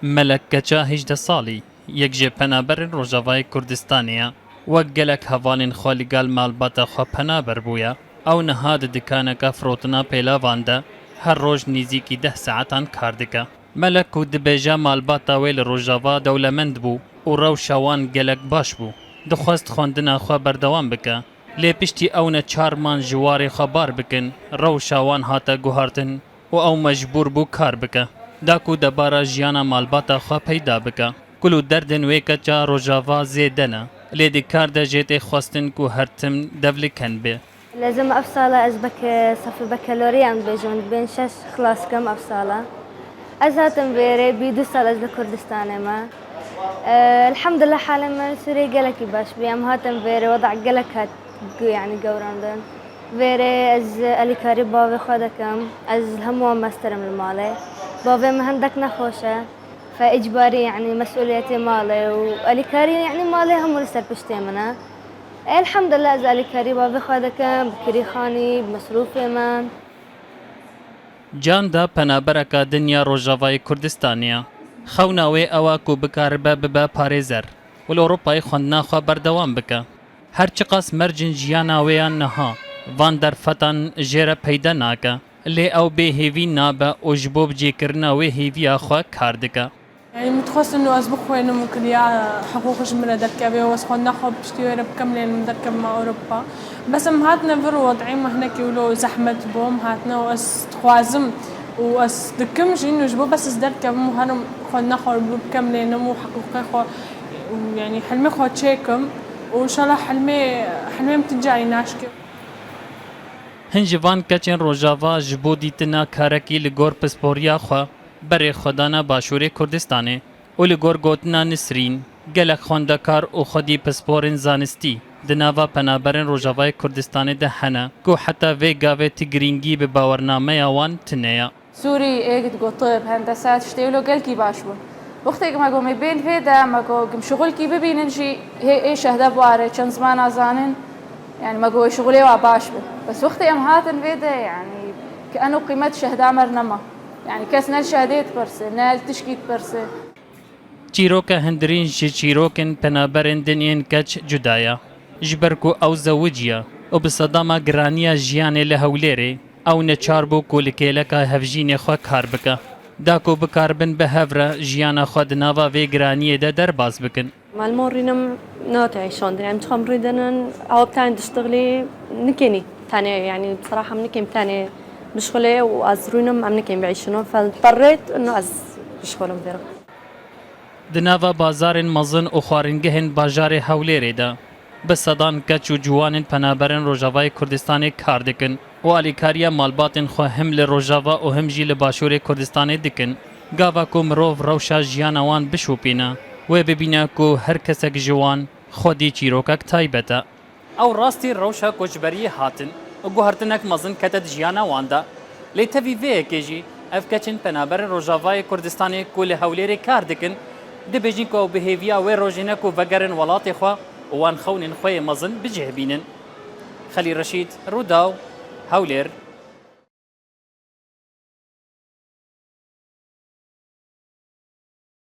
ملک کچا 18 سالی یک جه پنابر روجاوای کردستانیا وک گلک هوالین خوالیگال مالباتا خوا پنابر بویا او نهاد دکانکا فروتنا پیلاوانده هر روز نزیکی 10 ساعتان کار دکه. ملک و دبیجا مالباتا ویل روجاوا دولمند بو و رو شوان گلک باش بو. دخواست خوندنا خوا بردوام بکه. لی پشتی اون 4 مان جواری خبار بکن رو شوان هاتا گوهارتن و او مجبور بو کار بکه. داکو دبارا جیانا مالباتا خوا پیدا بکه. کلو دردن ویکا چا روجاوا زیدنه. لی دی کار دا جیت خواستن کو هرتم دولی کن بی. لازم أفصالة أزبك صف بكالوريا عند بيجون بين شش خلاص كم أفصالة أزهاتم بيري بيدو سال أزل كردستان ما الحمد لله حالا ما سوري قلك باش بيام هاتم بيري وضع قلك هات يعني قوران دون بيري أز ألي كاري بابي خودكم أز همو ماسترم المالي بابي مهندك نخوشة فإجباري يعني مسؤوليتي مالي وألي كاري يعني مالي همو لسر بشتي منه الحمد لله زالي كريبا بخدكم بكري خاني بمصروفي من جان دا پنابرکا دنیا روجاوای کردستانیا خوناوی اوا کو بکاربه ببه پاریزر ول اروپای خوندنا خو بردوام بکه هر چقاس مرجن جیانا ویان نها وان در فتن جره پیدا ناکه لی او به هیوی نابه او جبوب جی کرنا وی هیوی خو کار دکه يعني متخصص انه اسبق وين ممكن يا حقوقش من دركبه واسخن ناخذ بشتي ورب كاملين مدركب مع اوروبا بس هاتنا فر وضعي ما هناك ولو زحمه بوم هاتنا واس تخوازم واس دكمش انه جبو بس دركب مو هرم خن ناخذ كاملين مو حقوقي خو يعني حلمي خو تشيكم وان شاء الله حلمي متجاي ناشكي هنجوان کچن روجاوا جبو دیتنا کارکی لگور پسپوریا خو بری خدانا باشور کردستانه و لگور گوتنا نسرین گلک خوندکار و خودی پسپورن زانستی دناوا پنابرن روجاوای کردستانه ده هنه کو حتی وی گاوه تگرینگی به باورنامه وان تنیا سوري ايه تقول طب هندسات اشتغلوا قلكي باشبون وقتی ما قوم بين فيدا ما قوم شغل كي ببين شيء هي ايش اهدا بواره كان زمان ازانن يعني ما قوي شغلي وباشبه بس وقتی ام هاتن فيدا يعني كانه قيمه شهدا مرنما يعني كاس نال شهادات برسه نال تشكيت برسه چیروک هندرین جی چیروکن پنابرن دنین کچ جدایا جبرکو او زوجیا او بصداما گرانیا جیانه لهولیره او نچار بو کولکیلکا هفجین خو کار بکه داکو بکاربن به هفره جیانا خود ناوا وی گرانیه ده در باز بکن مالمورينم نوتعي شلون يعني متخمري دنا او بتاعي تشتغلي نكيني تاني يعني بصراحه منكم تاني بشغلي وازرونم ام نكيم بعيشنو فاضطريت انه بشغلهم ذرا دناوا بازارن مزن او خوارنگهن بازار هولیره ده بصدان کچ و جوانن پنابرن روجاوای کردستان کار دکن و الیکاریا مالباتن خو هم ل روجاوا او هم جیل باشور کردستان دکن گاوا کو مروف روشا جیانوان بشوپینا و ببینا کو هر کسک جوان خودی چیروکک تایبته او راستی روشا کوچبری هاتن او گوهرتنک مزن کتد جیانواندا لیتوی وی کیجی اف کچن پنابرن روجاوای کردستان کول هولیره کار دکن دبیجین کو بهیویا و روجینه کو وگرن ولات خو وان خونن خو مزن بجهبینن خلی رشید روداو هولر